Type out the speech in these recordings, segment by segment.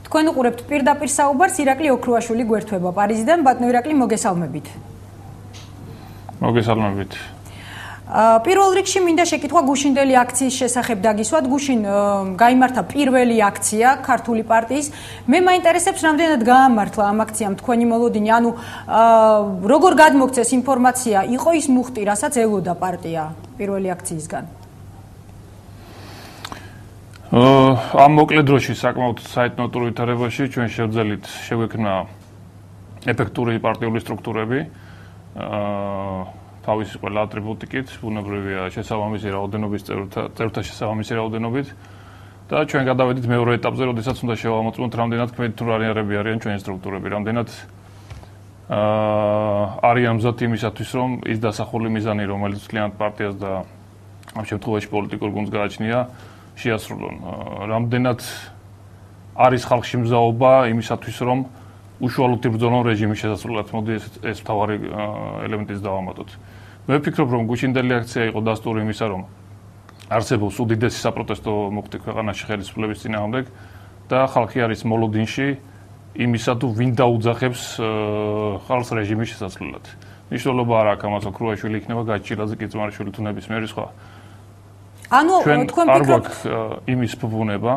თქვენ უყურებთ პირდაპირ საუბარს ირაკლი ოქრუაშვილი გვერდება პარიზიდან. ბატონო ირაკლი, მოგესალმებით. მოგესალმებით. პირველ რიგში მინდა შეკითხვა გუშინდელი აქციის შესახებ დაგისვათ. გუშინ გაიმართა პირველი აქცია ქართული პარტიის. მე მაინტერესებს, რამდენად გაამართლა ამ აქციამ თქვენი მოლოდინი, ანუ როგორ გადმოგცეს ინფორმაცია, იყო ის მუხტი, რასაც ელოდა პარტია პირველი აქციისგან? ამ მოკლე დროში საკმაოდ საერთნოტურ ვითარებაში ჩვენ შევძელით შეგვექმნა ეფექტური პარტიული სტრუქტურები. თავისი ყველა ატრიბუტიკით, ბუნებრივია შესაბამისი რაოდენობის წევრთა შესაბამისი რაოდენობით და ჩვენ გადავედით მეორე ეტაპზე, როდესაც უნდა შევამოწმოთ, რამდენად კმედიტურარიანები არიან ჩვენი სტრუქტურები, რამდენად არიან მზად იმისათვის, რომ ის დასახული მიზანი, რომელიც მთლიანად პარტიას და ამ შემთხვევაში პოლიტიკურ გუნდს გააჩნია, შეასრულონ. რამდენად არის ხალხში მზაობა იმისათვის, რომ უშუალოდ იბრძოლონ რეჟიმის შესასრულებლად. მოდი ეს მთავარი ელემენტიც დავამატოთ. მე ვფიქრობ, რომ გუშინდელი აქცია იყო დასტური იმისა, რომ არსებობს უდიდესი საპროტესტო მუხტი ქვეყანაში ხელისუფლების წინააღმდეგ და ხალხი არის მოლოდინში იმისა, თუ ვინ დაუძახებს ხალხს რეჟიმის შესასრულებლად. მნიშვნელობა არ აქვს ამას, ოქრუაშვილი იქნება გაჩილაძე, კიწმარიშვილი თუ ნებისმიერი სხვა. ანუ თქვენ ფიქრობთ იმის ფუფუნება?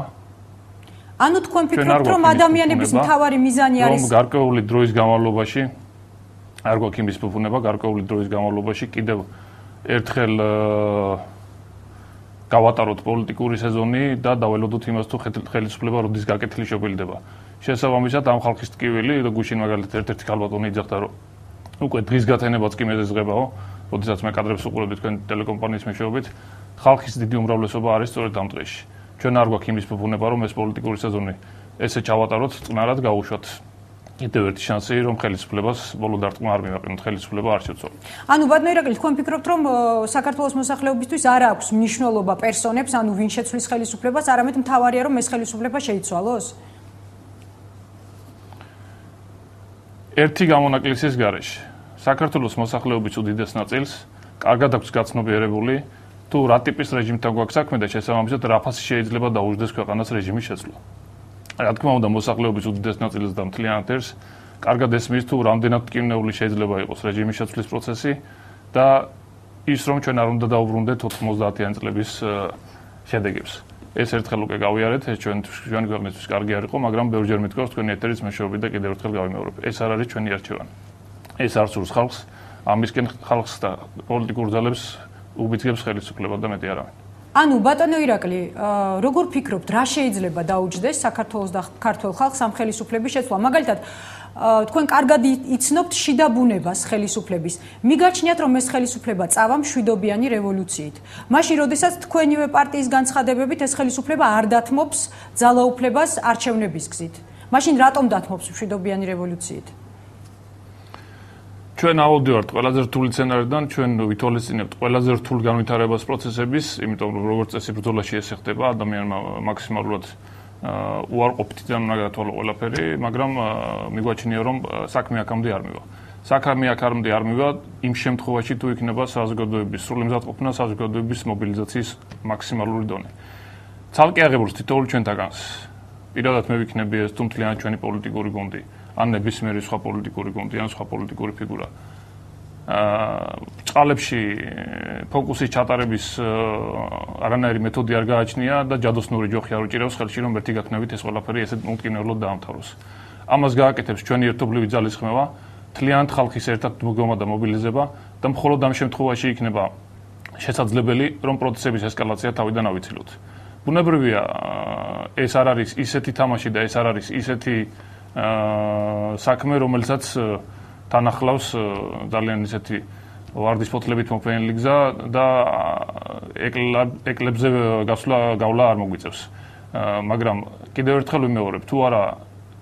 ანუ თქვენ ფიქრობთ, რომ ადამიანების მთავარი მიზანი არის რომ გარკვეული დროის განმავლობაში არ გვაქვს იმის ფუფუნება, გარკვეული დროის განმავლობაში კიდევ ერთხელ გავატაროთ პოლიტიკური სეზონი და დაველოდოთ იმას, თუ ხელისუფლება როდის გაკეთილი შეგვილდება. შესაბამისად, ამ ხალხის ტკივილი, გუშინ მაგალითად ერთ-ერთი ქალბატონი იძახდა, რომ უკვე დღის გათენებაც კი მეზეზღებაო, როდესაც მე კადრებს უყურებდი თქვენ ტელეკომპანიის მეშვეობით, ხალხის დიდი უმრავლესობა არის სწორედ ამ დღეში. ჩვენ არ გვაქვს იმის ფუფუნება, რომ ეს პოლიტიკური სეზონი ესე ჩავატაროთ, წყნარად გავუშვათ. კიდევ ერთი შანსი, რომ ხელისუფლებას ბოლო დარტყმა არ მივაყენოთ, ხელისუფლება არ შევცვალოთ. ანუ ბატონო ირაკლი, თქვენ ფიქრობთ, რომ საქართველოს მოსახლეობისთვის არ აქვს მნიშვნელობა პერსონებს, ანუ ვინ შეცვლის ხელისუფლებას, არამედ მთავარია, რომ ეს ხელისუფლება შეიცვალოს? ერთი გამონაკლისის გარეშე საქართველოს მოსახლეობის უდიდეს ნაწილს კარგად აქვს გაცნობიერებული, თუ რა ტიპის რეჟიმთან გვაქვს საქმე და შესაბამისად რა ფასი შეიძლება დაუჯდეს ქვეყანას რეჟიმის შეცვლა. რა თქმა უნდა, მოსახლეობის უდიდეს ნაწილს და მთლიანად ერთს კარგად ესმის, თუ რამდენად მტკივნეული შეიძლება იყოს რეჟიმის შეცვლის პროცესი და ის, რომ ჩვენ არ უნდა დაუბრუნდეთ 90-იანი წლების შედეგებს. ეს ერთხელ უკვე გავიარეთ, ეს ჩვენი ქვეყნისთვის კარგი არ იყო, მაგრამ ბევრჯერ მithქვავს თქვენი ეთერის მეშვეობით და კიდევ ერთხელ გავიმეორებ. ეს არ არის ჩვენი არჩევანი. ეს არ სურს ხალხს, ამისკენ ხალხს და პოლიტიკურ ძალებს უბიძგებს ხელისუფლება და მეტი არავინ. ანუ ბატონო ირაკლი, როგორ ფიქრობთ, რა შეიძლება დაუჯდეს საქართველოს და ქართულ ხალხს ამ ხელისუფლების შეცვლა? მაგალითად, თქვენ კარგად იცნობთ შიდა ბუნებას ხელისუფლების. მიგაჩნიათ, რომ ეს ხელისუფლება წავა მშვიდობიანი რევოლუციით. მაშინ, როდესაც თქვენივე პარტიის განცხადებებით ეს ხელისუფლება არ დათმობს ძალაუფლებას არჩევნების გზით. მაშინ რატომ დათმობს მშვიდობიანი რევოლუციით? ჩვენ ავოდივართ ყველაზე რთული სცენარიდან, ჩვენ ვითვალისწინებთ ყველაზე რთულ განვითარებას პროცესების, იმიტომ რომ როგორც წესი ბრძოლაში ეს ხდება, ადამიანმა მაქსიმალურად უარყოფითიდან უნდა გაათვალო ყველაფერი, მაგრამ მიგვაჩნია, რომ საქმე აქამდე არ მივა. საქმე აქამდე არ მივა იმ შემთხვევაში, თუ იქნება საზოგადოების სრული მზადყოფნა, საზოგადოების მობილიზაციის მაქსიმალური დონე. ცალკე აღებულს თითოეული ჩვენთაგანს. პირადად მე ვიქნები ეს თუ მთლიანად ჩვენი პოლიტიკური გუნდი. ან ნებისმიერი სხვა პოლიტიკური გუნდი, ან სხვა პოლიტიკური ფიგურა. წყალებში ფოკუსის ჩატარების არანაირი მეთოდი არ გააჩნია და ჯადოსნური ჯოხი არ უჭირავს ხელში, რომ ერთი გაქნებით ეს ყველაფერი ესეთ მომტკივნეულოდ დაამთავროს. ამას გააკეთებს ჩვენი ერთობლივი ძალისხმევა, მთლიანად ხალხის ერთად მდგომა და მობილიზება და მხოლოდ ამ შემთხვევაში იქნება შესაძლებელი, რომ პროცესების ესკალაცია თავიდან ავიცილოთ. ბუნებრივია, ეს არ არის ისეთი თამაში და ეს არ არის ისეთი საქმე, რომელსაც თან ახლავს ძალიან ისეთი ვარდისფოთლებით მოფენილი გზა და ეკლებზე გავლა არ მოგვიწევს. მაგრამ კიდევ ერთხელ ვიმეორებ, თუ არა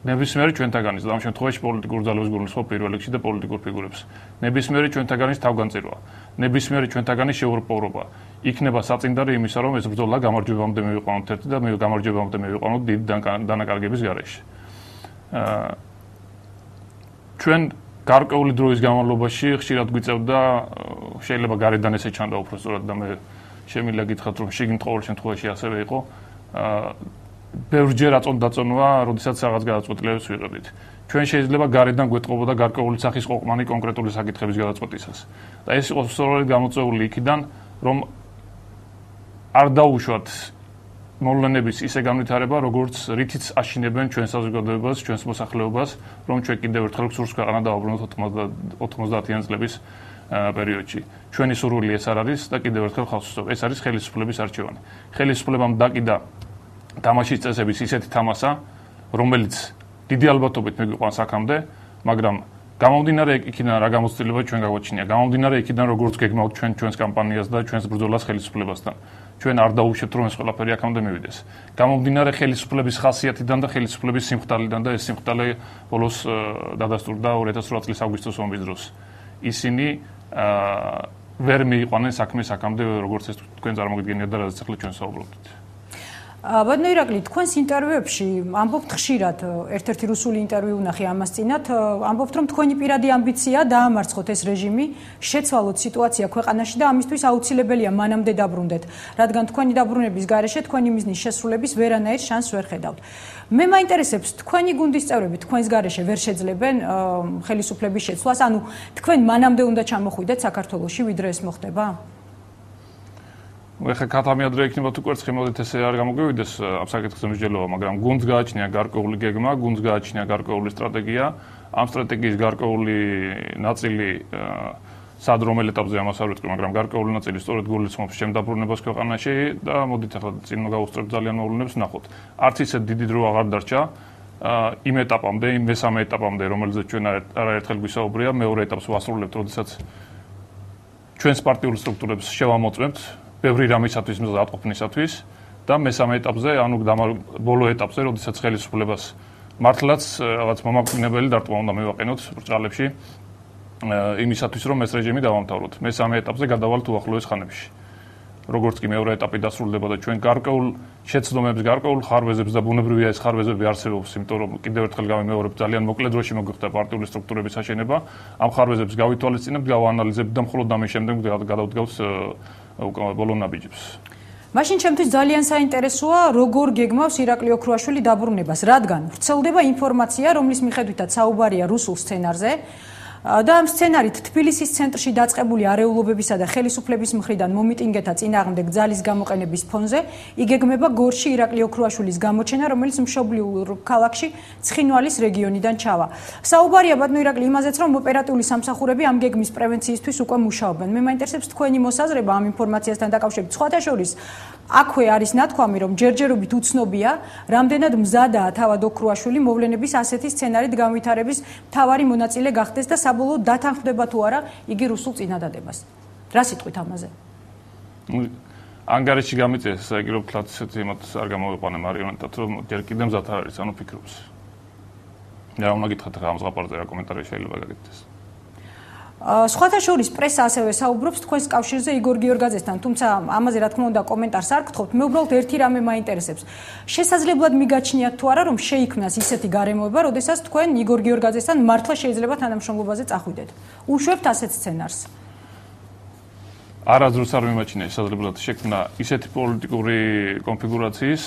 ნებისმიერი ჩვენთაგანის და ამ შემთხვევაში პოლიტიკურ ძალებს გულისხმობ პირველ რიგში და პოლიტიკურ ფიგურებს. ნებისმიერი ჩვენთაგანის თავგანწირვა, ნებისმიერი ჩვენთაგანის შეურპოვრობა იქნება საწინდარი იმისა, რომ ეს ბრძოლა გამარჯვებამდე მივიყვანოთ ერთი და გამარჯვებამდე მივიყვანოთ დიდი დანაკარგების გარეშე. ჩვენ გარკვეული დროის განმავლობაში ხშირად გვიწევდა, შეიძლება გარედან ესე ჩანდა უფრო სწორად და მე შემიძლია გითხრათ, რომ შიგნით ყოველ შემთხვევაში ასევე იყო, ბევრჯერ აწონდაწონვა, როდესაც რაღაც გადაწყვეტილებებს ვიღებდით. ჩვენ შეიძლება გარედან გვეტყობოდა გარკვეული სახის ყოყმანი კონკრეტული საკითხების გადაწყვეტისას. და ეს იყო სწორედ გამოწვეული იქიდან, რომ არ დაუშვათ მოვლენების ისე განვითარება, როგორც რითიც აშინებენ ჩვენ საზოგადოებას, ჩვენს მოსახლეობას, რომ ჩვენ კიდევ ერთხელ გსურს ქვეყანა დავაბრუნოთ 90-იან წლების პერიოდში. ჩვენი სურვილი ეს არ არის და კიდევ ერთხელ ხალხს ვსწავლობ, ეს არის ხელისუფლების არჩევანი. ხელისუფლებამ დაკიდა თამაშის წესების ისეთი თამასა, რომელიც დიდი ალბათობით მიგვიყვანს აქამდე, მაგრამ გამომდინარე იქიდან რა გამოცდილება ჩვენ გაგვაჩნია, გამომდინარე იქიდან როგორც გეგმავთ ჩვენს კამპანიას და ჩვენს ბრძოლას ხელისუფლებასთან. ჩვენ არ დაუშვებთ რომ ეს ყველაფერი აქამდე მივიდეს. გამომდინარე ხელისუფლების ხასიათიდან და ხელისუფლების სიმხდალიდან და ეს სიმხდალე ბოლოს დადასტურდა 2008 წლის აგვისტოს ომის დროს. ისინი ვერ მიიყვანენ საქმეს აქამდე როგორც ეს თქვენ წარმოგიდგენიათ და რადგან ახლა ჩვენ საუბრობთ. ბატონო ირაკლი, თქვენს ინტერვიუებში ამბობთ ხშირად, ერთ-ერთი რუსული ინტერვიუ ვნახე ამას წინათ, ამბობთ რომ თქვენი პირადი ამბიცია დაამარცხოთ ეს რეჟიმი, შეცვალოთ სიტუაცია ქვეყანაში და ამისთვის აუცილებელია მანამდე დაბრუნდეთ, რადგან თქვენი დაბრუნების გარეშე თქვენი მიზნის შესრულების ვერანაირ შანსს ვერ ხედავთ. მე მაინტერესებს თქვენი გუნდის წევრები თქვენს გარეშე ვერ შეძლებენ ხელისუფლების შეცვლას, ანუ თქვენ მანამდე უნდა ჩამოხვიდეთ საქართველოში, ვიდრე ეს მოხდება? ეხლა კათამიადრე იქნება თუ კვერცხი მოდით ესე არ გამოგვივიდეს ამ საკითხზე მსჯელობა, მაგრამ გუნდს გააჩნია გარკვეული გეგმა, გუნდს გააჩნია გარკვეული სტრატეგია, ამ სტრატეგიის გარკვეული ნაწილი სად რომელ ეტაპზე ამას არ ვიტყვი, მაგრამ გარკვეული ნაწილი სწორედ გულისხმობს ჩემ დაბრუნებას ქვეყანაში და მოდით ახლა წინ გავუსწრებთ ძალიან მოვლენებს ვნახოთ. არც ისე დიდი დრო აღარ დარჩა იმ ეტაპამდე, იმ მესამე ეტაპამდე, რომელზეც ჩვენ არაერთხელ გვისაუბრია, მეორე ეტაპს ვასრულებთ, როდესაც ჩვენს პარტიულ სტრუქტურებს შევამოწმებთ ბევრი რამისათვის მზადყოფნისათვის და მესამე ეტაპზე, ანუ ბოლო ეტაპზე, როდესაც ხელისუფლებას მართლაც რაღაც მომაკვდინებელი დარტყმა უნდა მივაყენოთ ბრჭყალებში იმისათვის, რომ ეს რეჟიმი დავამთავროთ. მესამე ეტაპზე გადავალთ უახლოეს ხანებში. როგორც კი მეორე ეტაპი დასრულდება და ჩვენ გარკვეულ შეცდომებს, გარკვეულ ხარვეზებს და ბუნებრივია ეს ხარვეზები არსებობს, იმიტომ რომ კიდევ ერთხელ გავიმეორებ, ძალიან მოკლე დროში მოგვიხდა პარტიული სტრუქტურების აშენება. ამ ხარვეზებს გავითვალისწინებთ, გავაანალიზებთ და მხოლოდ ამის შემდეგ გადავდგავთ ბოლო ნაბიჯებს. მაშინ ჩემთვის ძალიან საინტერესოა, როგორ გეგმავს ირაკლი ოქრუაშვილი დაბრუნებას, რადგან ვრცელდება ინფორმაცია, რომლის მიხედვითაც საუბარია რუსულ სცენარზე. და ამ სცენარით თბილისის ცენტრში დაწყებული არეულობებისა და ხელისუფლების მხრიდან მომიტინგეთა წინააღმდეგ ძალის გამოყენების ფონზე იგეგმება გორში ირაკლი ოქრუაშვილის გამოჩენა, რომელიც მშობლიურ ქალაქში ცხინვალის რეგიონიდან ჩავა. საუბარია ბატონო ირაკლი იმაზეც, რომ ოპერატიული სამსახურები ამ გეგმის პრევენციისთვის უკვე მუშაობენ. მე მაინტერესებს თქვენი მოსაზრება ამ ინფორმაციასთან დაკავშირებით. სხვათა შორის აქვე არის ნათქვამი, რომ ჯერჯერობით უცნობია, რამდენად მზადაა თავად ოქრუაშვილი მოვლენების ასეთი სცენარით განვითარების მთავარი მონაწილე გახდეს და საბოლოოდ დათანხმდება თუ არა იგი რუსულ წინადადებას. რა სიტყვით ამაზე? ანგარიში გამიწეს, საერთოდ თლაც ესეთი იმათ არ გამოვიყვანე მარიონეტად, რომ ჯერ კიდევ მზად არ არის, ანუ ფიქრობს. რა უნდა გითხრათ ახლა ამ ზღაპარზე რა კომენტარი შეიძლება გაგიგდეს? სხვათა შორის პრესა ასევე საუბრობს თქვენს კავშირზე იგორ გიორგაძესთან, თუმცა ამაზე რა თქმა უნდა კომენტარს არ გთხოვთ. მე უბრალოდ ერთი რამე მაინტერესებს. შესაძლებლად მიგაჩნიათ თუ არა, რომ შეიქმნას ისეთი გარემოება, როდესაც თქვენ იგორ გიორგაძესთან მართლა შეიძლება თანამშრომლობაზე წახვიდეთ. უშვებთ ასეთ სცენარს? არასდროს არ მიმაჩნია შესაძლებლად შექმნა ისეთი პოლიტიკური კონფიგურაციის,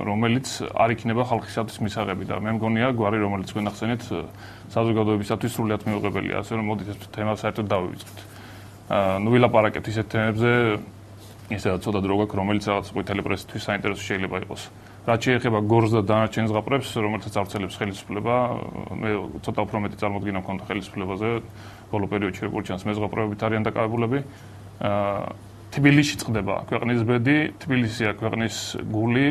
რომელიც არ იქნება ხალხისათვის მისაღები და მე მგონია გვარი, რომელიც თქვენ ახსენეთ, საზოგადოებისათვის სრულიად მიუღებელია, ასე რომ მოდით ეს თემა საერთოდ დავივიწყოთ. ნუ ვილაპარაკეთ ისეთ თემებზე, ისედაც ცოტა დრო გაქვს, რომელიც რაღაც ყვითელი პრესისთვის საინტერესო შეიძლება იყოს. რაც შეეხება გორს და დანარჩენ ზღაპრებს, რომელთაც ავრცელებს ხელისუფლება, მე ცოტა უფრო მეტი წარმოდგენა მქონდა ხელისუფლებაზე, ბოლო პერიოდში როგორც ჩანს, მე ზღაპრებით არიან დაკავებულები. თბილისში წყდება ქვეყნის ბედი, თბილისია ქვეყნის გული,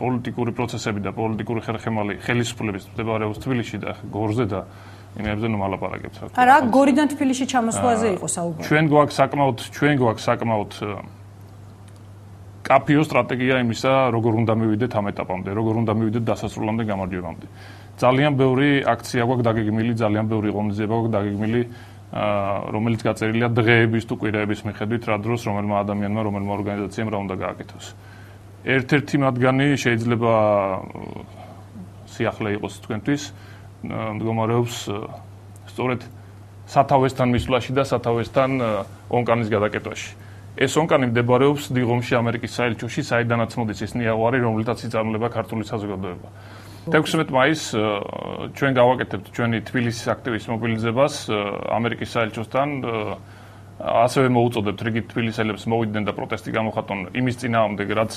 პოლიტიკური პროცესები და პოლიტიკური ხერხემალი ხელისუფლების მდებარეობს თბილისში და გორზე და იმებზე ნუ მალაპარაკებთ. არა, გორიდან თბილისში ჩამოსვლაზე იყო საუბარი. ჩვენ გვაქვს საკმაოდ კაფიო სტრატეგია იმისა, როგორ უნდა მივიდეთ ამ ეტაპამდე, როგორ უნდა მივიდეთ დასასრულამდე გამარჯვებამდე. ძალიან ბევრი აქცია გვაქვს დაგეგმილი, ძალიან ბევრი ღონისძიება გვაქვს დაგეგმილი, რომელიც გაწერილია დღეების თუ კვირაების მიხედვით, რა დროს რომელმა ადამიანმა, რომელმა ორგანიზაციამ რა უნდა გააკეთოს. ერთ-ერთი მათგანი შეიძლება სიახლე იყოს თქვენთვის, მდგომარეობს სწორედ სათავესთან მისვლაში და სათავესთან ონკანის გადაკეთვაში. ეს ონკანი მდებარეობს დიღომში ამერიკის საელჩოში, საიდანაც მოდის ის ნიაღვარი, რომელთაც იწარმოება ქართული საზოგადოება. 16 მაისს ჩვენ გავაკეთებთ ჩვენი თბილისის აქტივის მობილიზებას ამერიკის საელჩოსთან. ასევე მოუწოდებთ რიგი თბილისელებს მოვიდნენ და პროტესტი გამოხატონ იმის წინააღმდეგ, რაც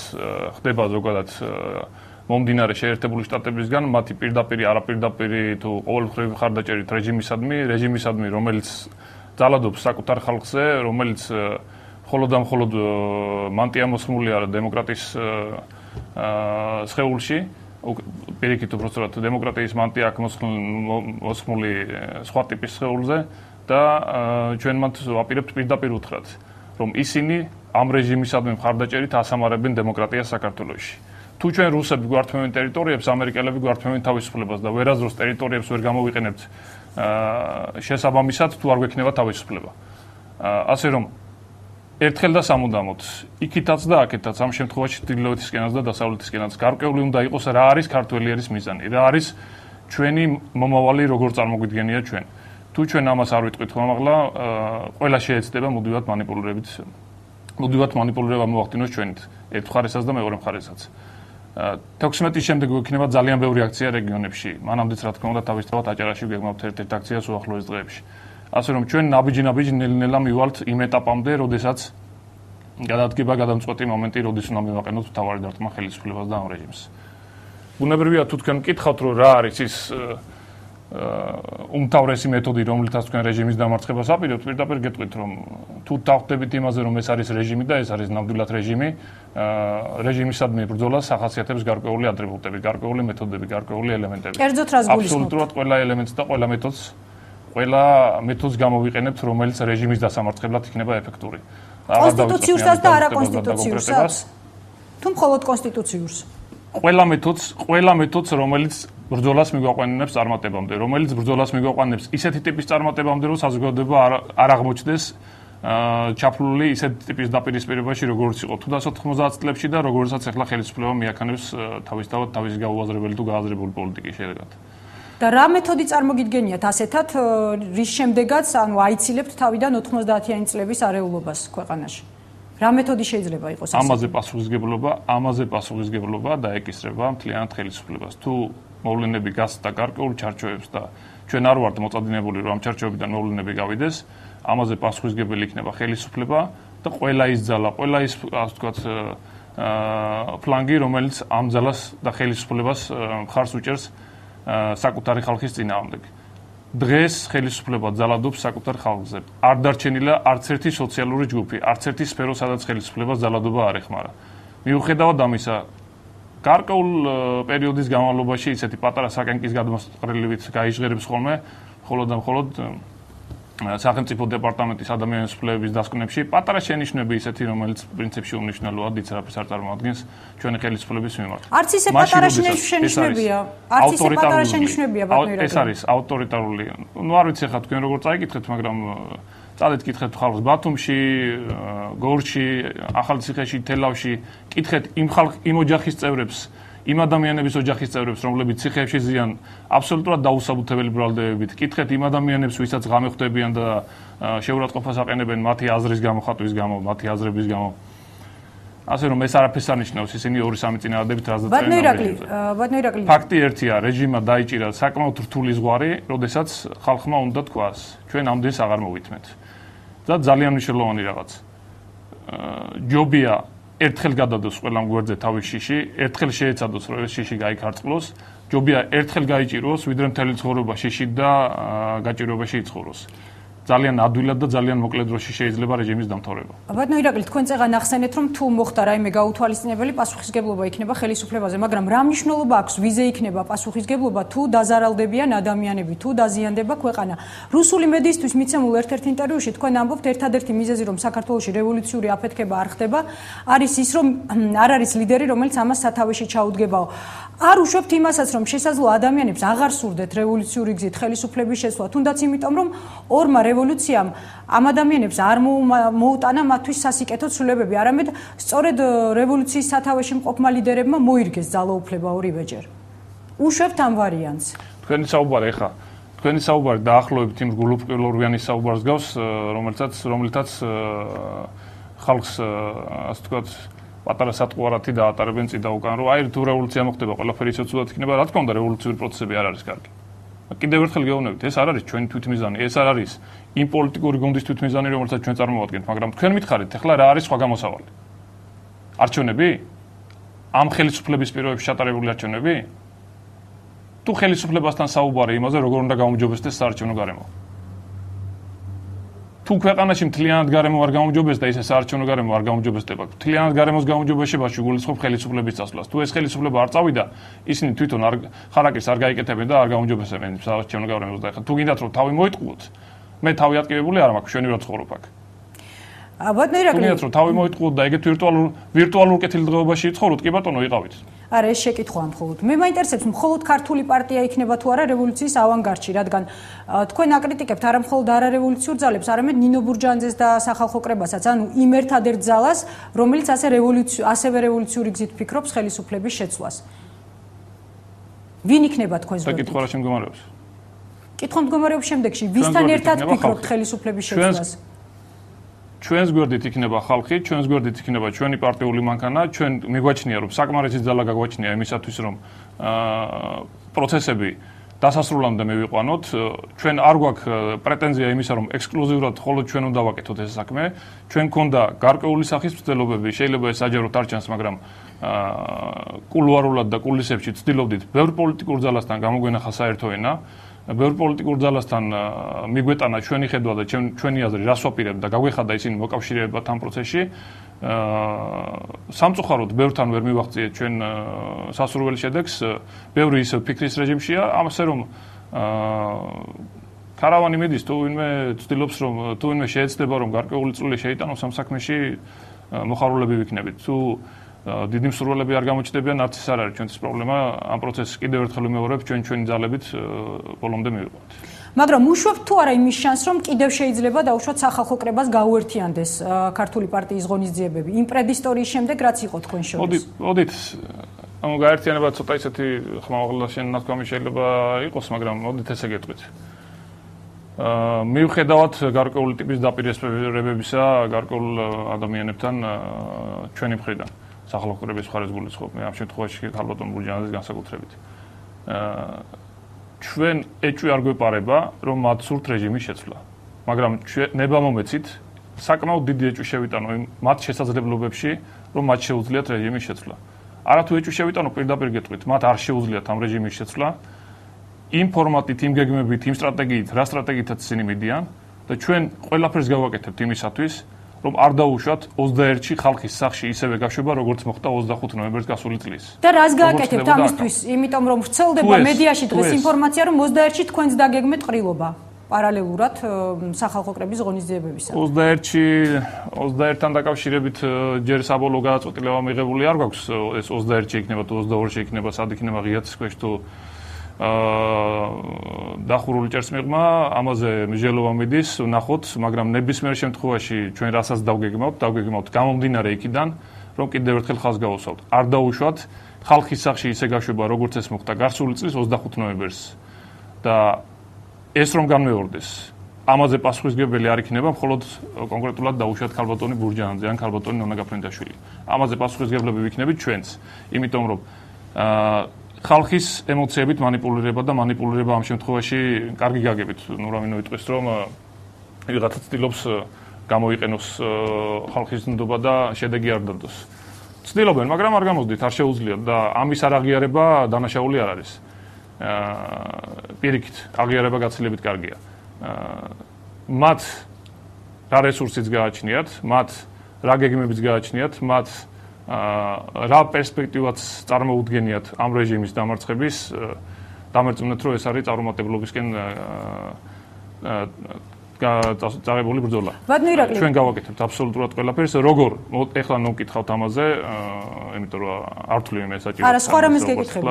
ხდება ზოგადად მომდინარე შეერთებული შტატებისგან, მათი პირდაპირი, არაპირდაპირი თუ ყოველმხრივი მხარდაჭერით რეჟიმისადმი, რომელიც ძალადობს საკუთარ ხალხზე, რომელიც მხოლოდ და მხოლოდ მანტიამოსხმული არა დემოკრატიის სხეულში, პირიქით უბრალოდ დემოკრატიის მანტია აქვს მოსხმული სხვა ტიპის სხეულზე და ჩვენ მათ ვაპირებთ პირდაპირ უთხრათ, რომ ისინი ამ რეჟიმისადმი მხარდაჭერით ასამარებენ დემოკრატიას საქართველოში. თუ ჩვენ რუსები გვართმევენ ტერიტორიებს, ამერიკელები გვართმევენ თავისუფლებას და ვერაზროს ტერიტორიებს ვერ გამოვიყენებთ შესაბამისად, თუ არ გვექნება თავისუფლება. ასე რომ ერთხელ და სამუდამოდ, იქითაც და აქეთაც, ამ შემთხვევაში ჩრდილოეთისკენაც და დასავლეთისკენაც გარკვეული უნდა იყოს რა არის ქართველიერის მიზანი, რა არის ჩვენი მომავალი, როგორ წარმოგვიდგენია ჩვენ. თუ ჩვენ ამას არ ვიტყვით ხმამაღლა, ყველა შეეცდება მუდმივად მანიპულირება მოახდინოს ჩვენით, ერთ მხარესაც და მეორე მხარესაც. 16-ის შემდეგ გვექნება ძალიან ბევრი აქცია რეგიონებში. მანამდეც რა თქმა უნდა თავისთავად აჭარაში გვეგმავთ ერთ-ერთ აქციას უახლოეს დღეებში. ასე რომ ჩვენ ნაბიჯი ნელ-ნელა მივალთ იმ ეტაპამდე, როდესაც გადადგება გადამწყვეტი მომენტი, როდის უნდა მივაყენოთ მთავარი დარტყმა ხელისუფლებას და ამ რეჟიმს. ბუნებრივია თუ თქვენ მკითხავთ, რომ რა არის ის უმთავრესი მეთოდი, რომელთაც თქვენ რეჟიმის დამარცხებას აპირებთ, პირდაპირ გეტყვით, რომ თუ დავხვდებით იმაზე, რომ ეს არის რეჟიმი და ეს არის ნამდვილად რეჟიმი, რეჟიმისადმი ბრძოლას ახასიათებს გარკვეული ატრიბუტები, გარკვეული მეთოდები, გარკვეული ელემენტები. კერძოდ რას გულისხმობთ? აბსოლუტურად ყველა ელემენტს და ყველა მეთოდს გამოვიყენებთ, რომელიც რეჟიმის დასამარცხებლად იქნება ეფექტური. კონსტიტუციურსაც და არაკონსტიტუციურსაც? თუ მხოლოდ კონსტიტუციურს? ყველა მეთოდს, რომელიც ბრძოლას მიგვაყვანებს წარმატებამდე, რომელიც ბრძოლას მიგვაყვანებს ისეთი ტიპის წარმატებამდე, რომ საზოგადოება არ აღმოჩნდეს ჩაფლული ისეთი ტიპის დაპირისპირებაში, როგორც იყო 90 წლებში და როგორცაც ახლა ხელისუფლება მიაქანებს თავისთავად თავისი გაუაზრებელი თუ გააზრებული პოლიტიკის შედეგად. და რა მეთოდი წარმოგიდგენიათ ასეთად, რის შემდეგაც აიცილებთ თავიდან 90-იანი წლების არეულობას ქვეყანაში? რა მეთოდი შეიძლება იყოს ეს? ამაზე პასუხისგებლობა დაეკისრება მთლიანად ხელისუფლებას. თუ მოვლენები გასცდა გარკვეულ ჩარჩოებს და ჩვენ არ ვართ მოწადინებული, რომ ამ ჩარჩოებიდან მოვლენები გავიდეს, ამაზე პასუხისგებელი იქნება ხელისუფლება და ყველა ის ძალა, ყველა ის ასე ვთქვათ ფლანგი, რომელიც ამ ძალას და ხელისუფლებას მხარს უჭერს საკუთარი ხალხის წინააღმდეგ. დღეს ხელისუფლება ძალადობს საკუთარ ხალხზე. არ დარჩენილა არც ერთი სოციალური ჯგუფი, არც ერთი სფერო, სადაც ხელისუფლებას ძალადობა არ ეხმარა. მიუხედავად ამისა, გარკვეულ პერიოდის განმავლობაში ისეთი პატარა საკენკის გადმოსყრელივით გაიჟღერებს ხოლმე, მხოლოდ და მხოლოდ სახელმწიფო დეპარტამენტის ადამიანის უფლებების დასკვნებში პატარა შენიშვნები ისეთი, რომელიც პრინციპში უმნიშვნელოა, დიცრაფის არ წარმოადგენს ჩვენი ხელისუფლების მიმართ. არც ისე პატარა შენიშვნებია, არც ისე პატარა შენიშვნებია ბატონო. ეს არის ავტორიტარული. ნუ არ ვიცი ხა თქვენ როგორ წაიკითხეთ, მაგრამ წადეთ კითხეთ ხალხს ბათუმში, გორში, ახალციხეში, თელავში, კითხეთ იმ ოჯახის წევრებს, იმ ადამიანების ოჯახის წევრებს, რომლებიც ციხეებში ზიან აბსოლუტურად დაუსაბუთებელი ბრალდებებით. კითხეთ იმ ადამიანებს, ვისაც ღამე ხვდებიან და შეურაცხყოფას აყენებენ მათი აზრის გამო, ხატვის გამო, მათი აზრების გამო. ასე რომ ეს არაფერს არ ნიშნავს, ისინი 2-3 წინააღმდეგ რაზეც ბატონო ირაკლი. ფაქტი ერთია, რეჟიმმა დაიჭირა საკმაოდ რთული ზღვარი, როდესაც ხალხმა უნდა თქვას, ჩვენ ამდენს აღარ მოვითმეთ. და ძალიან მნიშვნელოვანი რაღაც. ჯობია ერთხელ გადადოს ყველა მგვერდზე თავის შიში, ერთხელ შეეცადოს, რომ ეს შიში გაიქარწყლოს, ჯობია ერთხელ გაიჭიროს, ვიდრე მთელი ცხოვრება შიში და გაჭირვებაში იცხოვროს. ძალიან ადვილად და ძალიან მოკლე დროში შეიძლება რეჟიმის დამთავრება. ბატონო ირაკლი, თქვენ წეგან ახსენეთ, რომ თუ მოხდა რაიმე გაუთვალისწინებელი პასუხისგებლობა იქნება ხელისუფლებაზე, მაგრამ რა მნიშვნელობა აქვს, ვიზე იქნება პასუხისგებლობა, თუ დაზარალდებიან ადამიანები, თუ დაზიანდება ქვეყანა? რუსული მედიისთვის მიცემულ ერთ-ერთ ინტერვიუში თქვენ ამბობთ, ერთადერთი მიზეზი, რომ საქართველოში რევოლუციური აფეთქება არ ხდება, არის ის, რომ არ არის ლიდერი, რომელიც ამას სათავეში ჩაუდგებაო. არ უშვებთ იმასაც, რომ შესაძლოა ადამიანებს აღარ სურდეთ რევოლუციური გზით ხელისუფლების შესვლა, თუნდაც იმიტომ, რომ ორმა რევოლუციამ ამ ადამიანებს არ მოუტანა მათთვის სასიკეთო ცვლილებები, არამედ სწორედ რევოლუციის სათავეში მყოფმა ლიდერებმა მოირგეს ძალაუფლება ორივეჯერ. უშვებთ ამ ვარიანტს? თქვენი საუბარი დაახლოებით იმ რგულუპყვილორვიანის საუბარს გავს, რომელთაც ხალხს ასე ვთქვათ პატარა სატყუარათი დაატარებენ წინ და უკან რომ აი თუ რევოლუცია მოხდება ყველაფერი ცუდად იქნება რა თქმა უნდა რევოლუციური პროცესები არ არის კარგი კიდევ ერთხელ გეუბნებით ეს არ არის ჩვენი თვითმიზანი ეს არ არის იმ პოლიტიკური გუნდის თვითმიზანი რომელსაც ჩვენ წარმოვადგენთ მაგრამ თქვენ მითხარით ახლა რა არის სხვა გამოსავალი არჩევნები ამ ხელისუფლების პირობებში ჩატარებული არჩევნები თუ ხელისუფლებასთან საუბარი იმაზე როგორ უნდა გაუმჯობესდეს საარჩევნო გარემო თუ ქვეყანაში მთლიანად გარემო არ გაუმჯობესდა ისე საარჩევნო გარემო არ გაუმჯობესდება მთლიანად გარემოს გაუმჯობესებაში გულისხმობ ხელისუფლების წასვლას თუ ეს ხელისუფლება არ წავიდა ისინი თვითონ ხარაკის არ გაიკეთებენ და არ გაუმჯობესებენ საარჩევნო გარემოს და ახლა თუ გინდათ რომ თავი მოიტყუოთ მე თავი ატკივებული არ მაქვს შენი რა ცხოვრობ აქ ბატონო ირაკლი თუ გინდათ რომ თავი მოიტყუოთ და ეგეთ ვირტუალურ კეთილდღეობაში იცხოვროთ კი ბატონო იყავით არა ეს შეკითხვა მხოლოდ მე მაინტერესებს მხოლოდ ქართული პარტია იქნება თუ არა რევოლუციის ავანგარდში რადგან თქვენ აკრიტიკებთ არა მხოლოდ არარევოლუციურ ძალებს არამედ ნინო ბურჯანძეს და სახალხო კრებასაც ანუ იმ ერთადერთ ძალას რომელიც ასევე რევოლუციური გზით ფიქრობს ხელისუფლების შეცვლას ვინ იქნება თქვენს გვერდით საკითხვა რა შემდგომარეობს კითხვა მდგომარეობს შემდეგში ვისთან ერთად ფიქრობთ ხელისუფლების შეცვლას ჩვენს გვერდით იქნება ხალხი, ჩვენს გვერდით იქნება ჩვენი პარტიული მანქანა, ჩვენ მიგვაჩნია რომ საკმარისი ძალა გაგვაჩნია იმისათვის რომ პროცესები დასასრულამდე მივიყვანოთ, ჩვენ არ გვაქვს პრეტენზია იმისა რომ ექსკლუზიურად მხოლოდ ჩვენ უნდა ვაკეთოთ ეს საქმე, ჩვენ გქონდა გარკვეული სახის მცდელობები, შეიძლება ეს საჯაროდ არ ჩანს, მაგრამ კულუარულად და კულისებში ვცდილობდით ბევრ პოლიტიკურ ძალასთან გამოგვენახა საერთო ენა ბევრ პოლიტიკურ ძალასთან მიგვეტანა ჩვენი ხედვა და ჩვენი აზრი რას ვაპირებთ და გაგვეხადა ისინი მოკავშირეებად ამ პროცესში. სამწუხაროდ ბევრთან ვერ მივაღწიეთ ჩვენ სასურველი შედეგს, ბევრი ისევ ფიქრის რეჟიმშია, ამასე რომ ქარავანი მიდის თუ ვინმე ცდილობს რომ თუ ვინმე შეეცდება რომ გარკვეული წვლილი შეიტანოს ამ საქმეში მოხარულები ვიქნებით. თუ დიდი მსურველები არ გამოჩნდებიან, არც ეს არ არის ჩვენთვის პრობლემა. ამ პროცესს კიდევ ერთხელ ვიმეორებ, ჩვენი ძალებით ბოლომდე მივიყვანთ. მაგრამ უშვებთ თუ არა იმის შანსს, რომ კიდევ შეიძლება დაუშვათ სახალხო კრებას გაუერთიანდეს ქართული პარტიის ღონისძიებები იმ პრედისტორიის შემდეგ, რაც იყო თქვენ შორის. მოდით, ამ გაერთიანება ცოტა ისეთი ხმაუღლა შენათქვამი შეიძლება იყოს, მაგრამ მოდით ესე გეტყვით. მიუხედავად გარკვეული ტიპის დაპირისპირებებისა გარკვეულ ადამიანებთან ჩვენი მხრიდან სახალხო კრების მხარეს გულისხმობ მე ამ შემთხვევაში ქალბატონ ბურჯანაძის განსაკუთრებით. ჩვენ ეჭვი არ გვეპარება რომ მათ სურთ რეჟიმის შეცვლა. მაგრამ ნება მომეცით საკმაოდ დიდი ეჭვი შევიტანო იმ მათ შესაძლებლობებში რომ მათ შეუძლიათ რეჟიმის შეცვლა. არათუ ეჭვი შევიტანო პირდაპირ გეტყვით მათ არ შეუძლიათ ამ რეჟიმის შეცვლა. იმ ფორმატით, იმ გეგმებით, იმ სტრატეგიით, რა სტრატეგიითაც ისინი მიდიან და ჩვენ ყველაფერს გავაკეთებთ იმისათვის, რომ არ დაუშვათ 21-ში ხალხის სახში ისევე გაშვება, როგორც მოხდა 25 ნოემბერს გასული წლის. და რას გააკეთებთ ამისთვის? იმიტომ რომ ვრცელდება მედიაში დღეს ინფორმაცია, რომ 21-ში თქვენს დაგეგმეთ ყრილობა პარალელურად სახალხო კრების ღონისძიებებისა. 21-თან დაკავშირებით ჯერ საბოლოო გადაწყვეტილება მიღებული არ გვაქვს, ეს 21-ში იქნება თუ 22-ში იქნება, სად იქნება ღიაცის ქვეშ თუ დახურული ჭერს მიღმა, ამაზე მსჯელობა მიდის, ვნახოთ, მაგრამ ნებისმიერ შემთხვევაში ჩვენ რასაც დავგეგმავთ გამომდინარე იქიდან, რომ კიდევ ერთხელ ხალხს გავუსვავთ. არ დაუშვათ ხალხის სახში ისე გაშვება, როგორც ეს მოხდა გასული წლის 25 ნოემბერს. და ეს რომ განმეორდეს, ამაზე პასუხისმგებელი არ იქნება, მხოლოდ კონკრეტულად დაუშვათ ქალბატონი ბურჯანაძე ან ქალბატონი ნონა გაფრინდაშვილი. ამაზე პასუხისმგებლები ვიქნებით ჩვენც, იმიტომ რომ ხალხის ემოციებით მანიპულირება და მანიპულირება ამ შემთხვევაში კარგი გაგებით. ნუ რა მინო იტყვის რომ ვიღაცა ცდილობს გამოიყენოს ხალხის ნდობა და შედეგი არ დადოს. ცდილობენ, მაგრამ არ გამოსდით, არ შეუძლიათ და ამის არაღიარება დანაშაული არ არის. პირიქით, აღიარება გაცილებით კარგია. მათ რა რესურსიც გააჩნიათ, მათ რა გეგმებიც გააჩნიათ, მათ რა პერსპექტივაც წარმოუდგენიათ ამ რეჟიმის დამარცხების, დამერწმუნეთ, რომ ეს არის წარუმატებლობისკენ წაღებული ბრძოლა. ჩვენ გავაკეთებთ აბსოლუტურად ყველაფერს, როგორ ეხლა ნუ მკითხავთ ამაზე, იმიტომ რომ არ ვთვლი მე საჭირო. არა, სხვა რამეს გეკითხებით.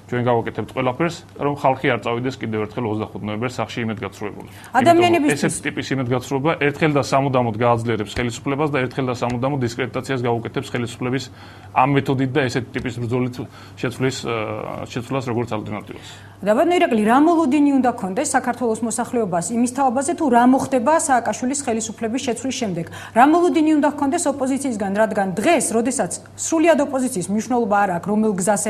ჩვენ გავაკეთებთ ყველაფერს, რომ ხალხი არ წავიდეს კიდევ ერთხელ 25 ნოემბერს სახლში იმედგაცრუებული. ადამიანებისთვის ესეთი ტიპის იმედგაცრუება ერთხელ და სამუდამოდ გააძლიერებს ხელისუფლებას და ერთხელ და სამუდამოდ დისკრედიტაციას გაუკეთებს ხელისუფლების ამ მეთოდით და ესეთი ტიპის ბრძოლით შეცვლას როგორც ალტერნატივას. დაბადო ირაკლი, რა მოლოდინი უნდა გქონდეს საქართველოს მოსახლეობას იმის თაობაზე თუ რა მოხდება სააკაშვილის ხელისუფლების შეცვლის შემდეგ? რა მოლოდინი უნდა გქონდეს ოპოზიციისგან, რადგან დღეს, როდესაც სრულად ოპოზიციის მნიშვნელობა არ აქვს, რომელ გზას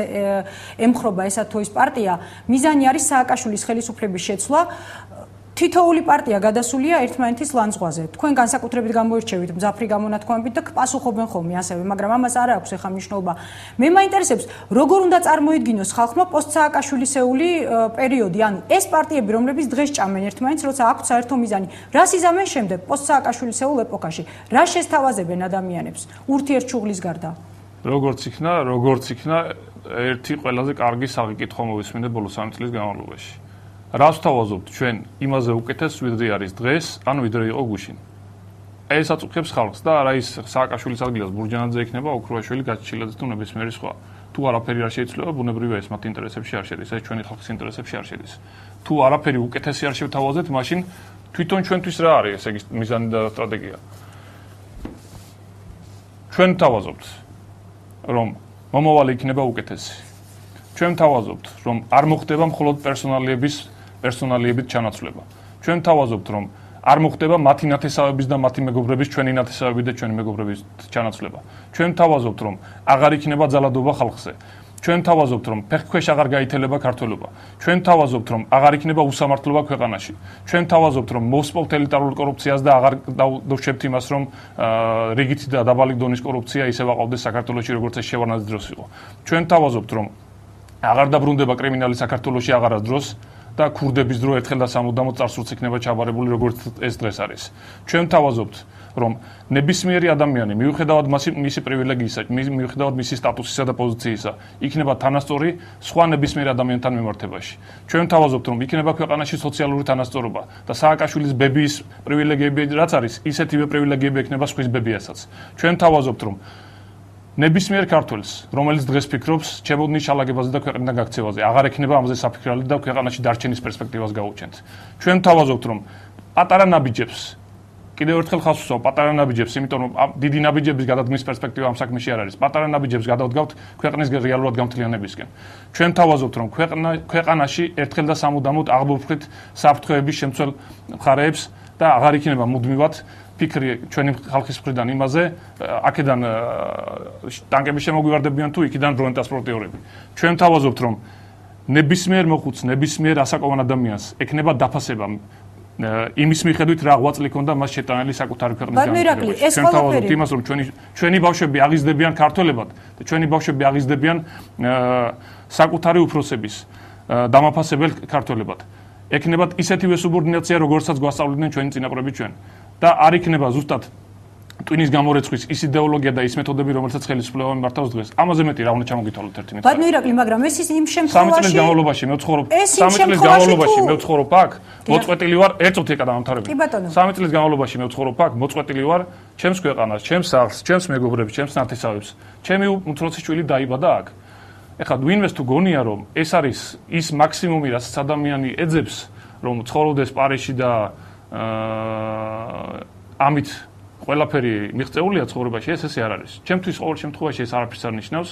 ემხრობა ესა თუ ის პარტია, მიზანი არის სააკაშვილის ხელისუფლების შეცვლა. თითოეული პარტია გადასულია ერთმანეთის ლანძღვაზე. თქვენ განსაკუთრებით გამოირჩევით მძაფრი გამონათქვამებით და პასუხობენ ხოლმე ასევე, მაგრამ ამას არ აქვს ახლა მნიშვნელობა. მე მაინტერესებს, როგორ უნდა წარმოიდგინოს ხალხმა პოსტსააკაშვილისეული პერიოდი, ანუ ეს პარტიები, რომლებიც დღეს ჭამენ ერთმანეთს, როცა აქვთ საერთო მიზანი. რას იზამენ შემდეგ პოსტსააკაშვილისეულ ეპოქაში? რა შესთავაზებენ ადამიანებს ურთიერთშუღლის გარდა? როგორც იქნა ერთი ყველაზე კარგი საკითხო მოვისმინე ბოლო 3 წლის განმავლობაში. რას ვთავაზობთ ჩვენ იმაზე უკეთეს ვიდრე არის დღეს, ან ვიდრე იყო გუშინ. ეს აწუხებს ხალხს და არა ის სააკაშვილის ადგილას ბურჯანაძე იქნება, ოქროაშვილი, გაჩიჩილაძე თუ ნებისმიერი სხვა. თუ არაფერი არ შეიცვლება, ბუნებრივია ეს მათ ინტერესებში არ შედის, ეს ჩვენი ხალხის ინტერესებში არ შედის. თუ არაფერი უკეთესი არ შევთავაზეთ, მაშინ თვითონ ჩვენთვის რა არის ესე იგი მიზანი და სტრატეგია. ჩვენ ვთავაზობთ, რომ მომავალი იქნება უკეთესი. ჩვენ ვთავაზობთ, რომ არ მოხდება მხოლოდ პერსონალიებით ჩანაცვლება. ჩვენ ვთავაზობთ, რომ არ მოხდება მათი ნათესავების და მათი მეგობრების, ჩვენი ნათესავები და ჩვენი მეგობრების ჩანაცვლება. ჩვენ ვთავაზობთ, რომ აღარ იქნება ძალადობა ხალხზე. ჩვენ ვთავაზობთ, რომ ფეხქვეშ აღარ გაითელება ქართველობა. ჩვენ ვთავაზობთ, რომ აღარ იქნება უსამართლობა ქვეყანაში. ჩვენ ვთავაზობთ, რომ მოსპოვთ ელიტარულ კორუფციას და აღარ დავშებთ იმას, რომ რიგითი და დაბალი დონის კორუფცია ისევ აყავდეს საქართველოში, როგორც ეს შევარდნაძის დროს იყო. ჩვენ ვთავაზობთ, რომ აღარ დაბრუნდება კრიმინალი საქართველოში აღარას დროს და ქურდების დრო ერთხელ და სამუდამოდ წარსულს იქნება ჩაბარებული როგორც ეს დღეს არის. ჩვენ ვთავაზობთ, რომ ნებისმიერი ადამიანი მიუხედავად მისი პრივილეგიისა, მიუხედავად მისი სტატუსისა და პოზიციისა, იქნება თანასწორი სხვა ნებისმიერ ადამიანთან მიმართებაში. ჩვენ ვთავაზობთ, რომ იქნება ქვეყანაში სოციალური თანასწორობა და სააკაშვილის ბებიის პრივილეგიები რაც არის, ისეთივე პრივილეგიები ექნება სხვის ბებიასაც. ჩვენ ვთავაზობთ, რომ ნებისმიერ ქართველს, რომელიც დღეს ფიქრობს ჩემოდნის შალაგებაზე და ქვეყნიდან გაქცევაზე, აღარ ექნება ამაზე საფიქრალი და ქვეყანაში დარჩენის პერსპექტივას გაუჩენთ. ჩვენ ვთავაზობთ, რომ პატარა ნაბიჯებს, კიდევ ერთხელ ხაზს ვუსვამ, პატარა ნაბიჯებს, იმიტომ რომ დიდი ნაბიჯების გადადგმის პერსპექტივა ამ საქმეში არ არის. პატარა ნაბიჯებს გადავდგავთ ქვეყნის რეალურად გამთლიანებისკენ. ჩვენ ვთავაზობთ, რომ ქვეყანაში ერთხელ და სამუდამოდ აღბოფხით საფრთხეების შემცველ მხარეებს და აღარ იქნება მუდმივად ფიქრი ჩვენი ხალხის მხრიდან იმაზე, აქედან ტანკები შემოგვივარდებიან თუ იქიდან დროენტრანსპორტიორები. ჩვენ ვთავაზობთ, რომ ნებისმიერ მოხუცს, ნებისმიერ ასაკოვან ადამიანს ექნება დაფასება იმის მიხედვით რა ღვაწლი ქონდა მას შეტანილი საკუთარი ქვეყნის განვითარებაში. ჩვენ ვთავაზობთ იმას, რომ ჩვენი ბავშვები აღიზრდებიან ქართველებად და ჩვენი ბავშვები აღიზრდებიან საკუთარი უფროსების დამაფასებელ ქართველებად. ექნებათ ისეთივე სუბორდინაცია, როგორცაც გვასწავლიდნენ ჩვენი წინაპრები ჩვენ. და არ იქნება ზუსტად ტვინის გამორეცხვის ის იდეოლოგია და ის მეთოდები, რომელსაც ხელისუფლება მართავს დღეს. ამაზე მეტი რა უნდა ჩამოგითვალოთ ერთი მეთოდი. ბატონო ირაკლი, მაგრამ ეს ის იმ შემთხვევაში 3 წლის განმავლობაში მე ვცხოვრობ 3 წლის განმავლობაში მე ვცხოვრობ აქ, მოწყვეტილი ვარ, ერთოთ ეკა დამთავრებული. 3 წლის განმავლობაში მე ვცხოვრობ აქ, მოწყვეტილი ვარ, ჩემს ქვეყანას, ჩემს სახლს, ჩემს მეგობრებს, ჩემს ნათესავებს. ჩემი უმცროსი შვილი დაიბადა აქ. ეხლა ვინმეს თუ გონია, რომ ეს არის ის მაქსიმუმი, რასაც ადამიანი ეძებს, რომ ცხოვრობდეს პარიზში და ამით ყველაფერი მიღწეულია ცხოვრებაში, ეს არ არის. ჩემთვის ყოველ შემთხვევაში ეს არაფერს არ ნიშნავს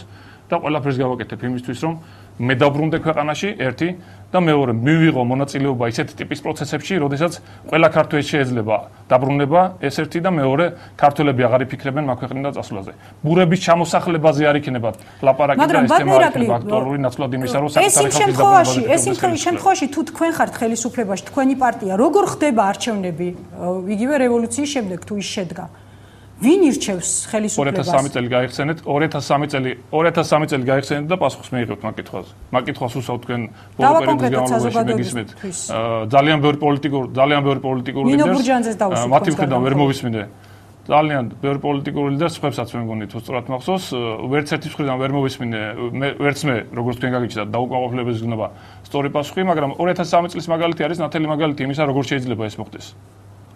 და ყველაფერს გავაკეთებ იმისთვის, რომ მე დავბრუნდე ქვეყანაში, ერთი და მეორე, მივიღო მონაწილეობა ისეთი ტიპის პროცესებში, როდესაც ყველა ქართველს შეიძლება დაბრუნება, ეს ერთი და მეორე, ქართველები აღარ იფიქრებენ მაგ ქვეყნიდან წასვლაზე. ბურების ჩამოსახლებაზე არ იქნება ლაპარაკი და ეს თემა არ იქნება აქტუალური ნაცვლად იმისა, რომ საკუთარი ხალხის დაბრუნებაზე. ეს იმ შემთხვევაში თუ თქვენ ხართ ხელისუფლებაში, თქვენი პარტია, როგორ ხდება არჩევნები იგივე რევოლუციის შემდეგ თუ ის შედგა? ვინ ირჩევს ხელისუფლებას? 2003 წელი გაიხსენეთ, 2003 წელი გაიხსენეთ და პასუხს მიიღებთ მაგ კითხვაზე. მაგ კითხვას უსვავთ თქვენ ბოლო პერიოდის განმავლობაში მეგისმენთ. ძალიან ბევრი პოლიტიკური ლიდერი მათი მხრიდან ვერ მოვისმინე. ძალიან ბევრი პოლიტიკური ლიდერი სხვებსაც მე მგონი თუ სწორად მახსოვს, ვერც ერთის მხრიდან ვერ მოვისმინე, ვერც მე როგორც თქვენ გაგიჩნდათ დაუკმაყოფილების გზნობა სწორი პასუხი, მაგრამ 2003 წლის მაგალითი არის ნათელი მაგალითი იმისა, როგორ შეიძლება ეს მოხდეს.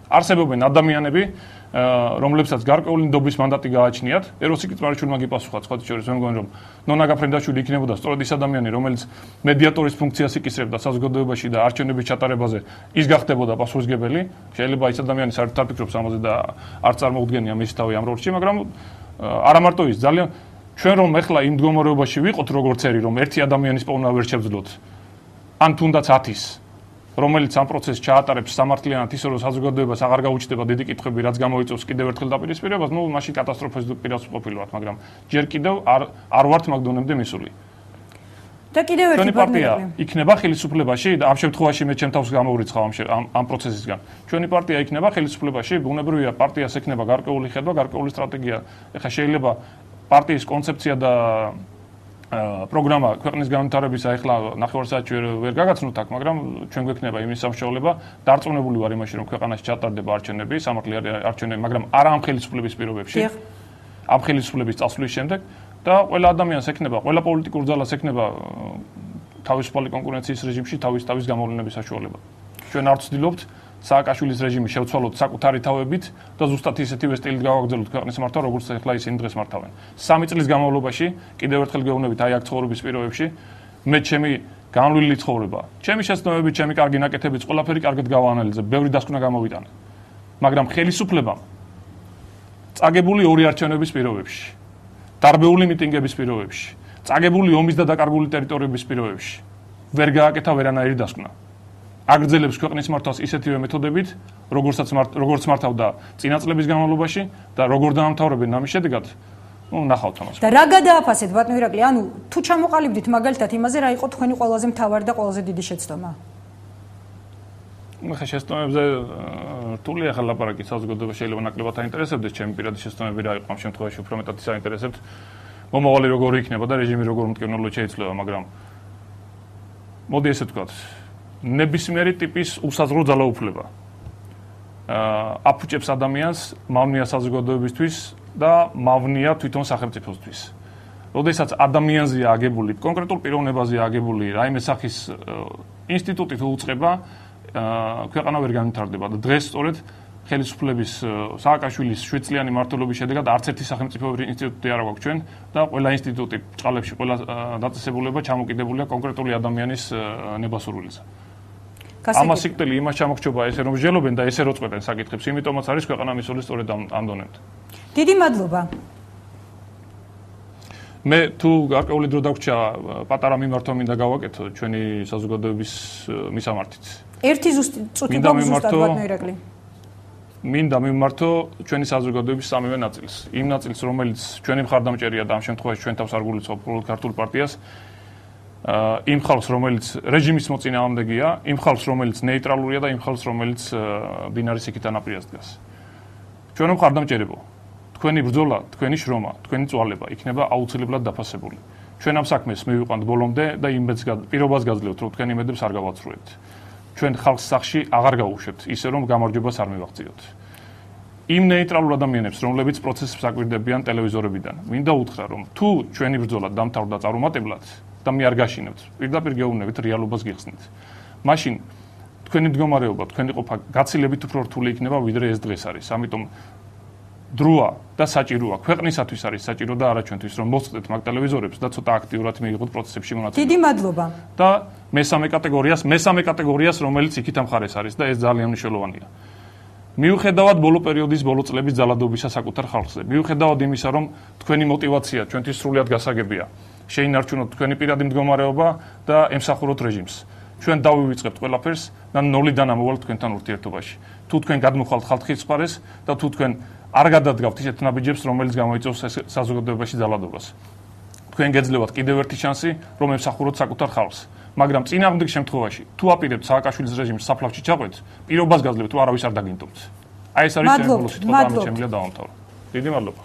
არსებობენ ადამიანები, რომლებსაც გარკვეული ნდობის მანდატი გააჩნიათ. ეროსი კიტმარიშვილმა გიპასუხა სხვა შორის, მე მგონი რომ ნონა გაფრინდაშვილი იქნებოდა სწორედ ის ადამიანი, რომელიც მედიატორის ფუნქციას იკისრებდა საზოგადოებაში და არჩევნების ჩატარებაზე ის გახდებოდა პასუხისმგებელი. შეიძლება ის ადამიანი საერთოდ არ ფიქრობს ამაზე და არ წარმოუდგენია მის თავი ამ როლში, მაგრამ არა მარტო ის, ძალიან ჩვენ რომ ეხლა იმ მდგომარეობაში ვიყოთ როგორც ერი, რომ ერთი ადამიანის პოვნა ვერ შევძლოთ, ან თუნდაც 10-ის, რომელიც ამ პროცესს ჩაატარებს სამართლიანად ისე რომ საზოგადოებას აღარ გაუჩნდება დიდი კითხვები, რაც გამოიწვევს კიდევ ერთხელ დაპირისპირებას, ნუ მაშინ კატასტროფას პირას ყოფილვართ, მაგრამ ჯერ კიდევ არ ვართ მაგ დონემდე მისული. და კიდევ ერთი პარტია იქნება ხელისუფლებაში და ამ შემთხვევაში მე ჩემ თავს გამოვრიცხავ ამ პროცესისგან. ჩვენი პარტია იქნება ხელისუფლებაში, ბუნებრივია პარტიას ექნება გარკვეული ხედვა, გარკვეული სტრატეგია. ეხლა შეიძლება პარტიის კონცეფცია და პროგრამა ქვეყნის განვითარებისა ეხლა ნახევარსაათში ვერ გაგაცნოთ აქ, მაგრამ ჩვენ გვექნება იმის სამშობლება, დარწმუნებული ვარ იმაში, რომ ქვეყანაში ჩატარდება არჩევნები, სამართლიანი არჩევნები, მაგრამ არა ამ ხელისუფლების პირობებში. ამ ხელისუფლების წასვლის შემდეგ და ყველა ადამიანს ექნება, ყველა პოლიტიკურ ძალას ექნება თავისუფალი კონკურენციის რეჟიმში თავის გამოვლენების საშუალება. ჩვენ არ ვცდილობთ სააკაშვილის რეჟიმი შევცვალოთ საკუთარი თავებით და ზუსტად ისეთივე სტილით გავაგრძელოთ ქვეყნის მართავ, როგორც ეხლა ისინი დღეს მართავენ. 3 წლის განმავლობაში კიდევ ერთხელ გეუბნებით აი აქ ცხოვრების პირობებში მე ჩემი განვლილი ცხოვრება, ჩემი შეცდომები, ჩემი კარგი ნაკეთებიც ყველაფერი კარგად გავაანალიზებ, ბევრი დასკვნა გამოვიტანე. მაგრამ ხელისუფლებამ წაგებული ორი არჩევნების პირობებში, დარბეული მიტინგების პირობებში, წაგებული ომის და დაკარგული ტერიტორიების პირობებში ვერ გააკეთა ვერანაირი დასკვნა. აგრძელებს ქვეყნის მართვას ისეთივე მეთოდებით, როგორც მართავდა წინა წლების განმავლობაში და როგორ დაამთავრებენ ამის შედეგად, ნახავთ ამას. და რა გადააფასეთ ბატონო ირაკლი, ანუ თუ ჩამოყალიბდით მაგალითად იმაზე, რა იყო თქვენი ყველაზე მთავარი და ყველაზე დიდი შეცდომა? ხა შეცდომებზე რთულია ხა ლაპარაკი, საზოგადოება შეიძლება ნაკლებად აინტერესებდეს, ჩემი პირადი შეცდომები რა იყო ამ შემთხვევაში უფრო მეტად საინტერესებთ. მომავალი როგორი იქნება და რეჟიმი როგორ მტკივნეულად შეიცვლება, მაგრამ მოდი ესე ვთქვათ, ნებისმიერი ტიპის უსაზღვრო ძალაუფლება აფუჭებს ადამიანს მავნია საზოგადოებისთვის და მავნია თვითონ სახელმწიფოსთვის. როდესაც ადამიანზეა აგებული, კონკრეტულ პიროვნებაზეა აგებული რაიმე სახის ინსტიტუტი თუ უწყება, ქვეყანა ვერ განვითარდება და დღეს სწორედ ხელისუფლების სააკაშვილის 7 წლიანი მმართველობის შედეგად არც ერთი სახელმწიფოებრივი ინსტიტუტი არ აქვს ჩვენ და ყველა ინსტიტუტი ბჭყალებში, ყველა დაწესებულება ჩამოკიდებულია კონკრეტული ადამიანის ნებასურვილზე. ამას სიკვდილი იმას ჩამოგჩობა ესე რომ მსჯელობენ და ესე როწყვეტენ საკითხებს, იმიტომაც არის ქვეყანა მისული სწორედ ამ დონემდე. დიდი მადლობა. მე თუ გარკვეული დრო დაგვრჩა პატარა მიმართვა მინდა გავაკეთო ჩვენი საზოგადოების მისამართით. ერთი წუთი ზუსტად ბატონო ირაკლი. მინდა მიმართო ჩვენი საზოგადოების სამივე ნაწილს. იმ ნაწილს, რომელიც ჩვენი მხარდამჭერია და ამ შემთხვევაში ჩვენ თავს არ გულისხმობ ქართულ პარტიას, იმ ხალხს, რომელიც რეჟიმის მოწინააღმდეგეა, იმ ხალხს, რომელიც ნეიტრალურია და იმ ხალხს, რომელიც მდინარის იქით ანაპირას დგას. ჩვენ მხარდამჭერებო, თქვენი ბრძოლა, თქვენი შრომა, თქვენი წვალება იქნება აუცილებლად დაფასებული. ჩვენ ამ საქმეს მივიყვანთ ბოლომდე და იმედს პირობას გაძლევთ, რომ თქვენი იმედებს არ გავაცრუებთ. ჩვენ ხალხს სახში აღარ გავუშვებთ, ისე რომ გამარჯვებას არ მივაღწიოთ. იმ ნეიტრალურ ადამიანებს, რომლებიც პროცესს აკვირდებიან ტელევიზორებიდან, მინდა უთხრა, რომ თუ ჩვენი ბრძოლა დამთავრდა წარუმატებლად და მე არ გაშინებთ, პირდაპირ გეუბნებით, რეალობას გიხსნით. მაშინ თქვენი მდგომარეობა, თქვენი ყოფა გაცილებით უფრო რთული იქნება, ვიდრე ეს დღეს არის. ამიტომ დროა და საჭიროა, ქვეყნისათვის არის საჭირო და არა ჩვენთვის, რომ მოვწყდეთ მაგ ტელევიზორებს და ცოტა აქტიურად მიიღოთ პროცესებში მონაწილეობა. დიდი მადლობა. და მესამე კატეგორიას, რომელიც იქით ამხარეს არის და ეს ძალიან მნიშვნელოვანია. მიუხედავად ბოლო პერიოდის ბოლო წლების ძალადობისა საკუთარ ხალხზე, მიუხედავად იმისა, რომ თქვენი мотиваცია ჩვენთვის სრულად გასაგებია, შეინარჩუნოთ თქვენი პირადი მდგომარეობა და ემსახუროთ რეჟიმს. ჩვენ დავივიწყებთ ყველაფერს და ნოლიდან ამოვალთ თქვენთან ურთიერთობაში. თუ თქვენ გადმოხვალთ ხალხის მხარეს და თუ თქვენ არ გადადგავთ ისეთ ნაბიჯებს, რომელიც გამოიწვევს საზოგადოებაში ძალადობას. თქვენ გეძლევათ კიდევ ერთი შანსი, რომ ემსახუროთ საკუთარ ხალხს. მაგრამ წინააღმდეგ შემთხვევაში, თუ აპირებთ სააკაშვილის რეჟიმს საფლავში ჩაყვეთ, პირობას გაძლევთ, თუ არავის არ დაგინდობთ. აი ეს არის ჩემი ბოლოს სიტყვა და ამით შემიძლია დავამთავრო. დიდი მადლობა.